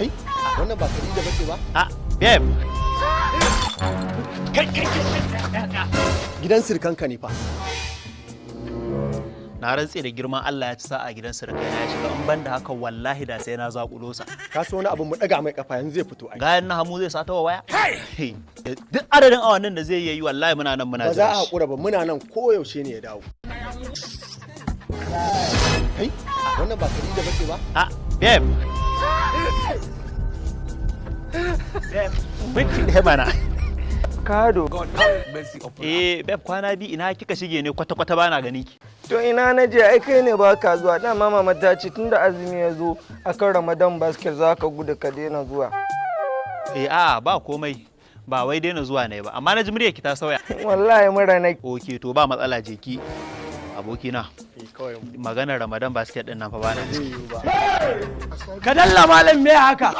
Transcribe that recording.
Kai, wannan ba Khadija bace ba? Babe. Gidan sirkanka ne fa. Na rantse da girman Allah ya ci sa'a gidan sirkai na ya shiga in ban da haka wallahi da sai na zakulo sa. Ka so wani abu mu daga mai kafa yanzu zai fito ai. Gayan na hamu zai sata wa waya? Duk adadin awannin da zai yi wallahi muna nan muna jira. Ba za a hakura ba muna nan koyaushe ne ya dawo. Kai, wannan ba Khadija bace ba? Babe. Bitti da bana. Kado. Babe kwana bi ina kika shige ne kwata-kwata bana gani ki. To ina na je ai kai ne baka zuwa dama mama ta ce tunda azumi ya zo akan Ramadan basket za ka gudu ka daina zuwa. Ba komai ba wai daina zuwa ne ba amma na ji muryar ki ta sauya. Wallahi mura nake. Okay to ba matsala je ki abokina. Maganar Ramadan basket din nan fa ba na ji. Ka dalla malam me haka?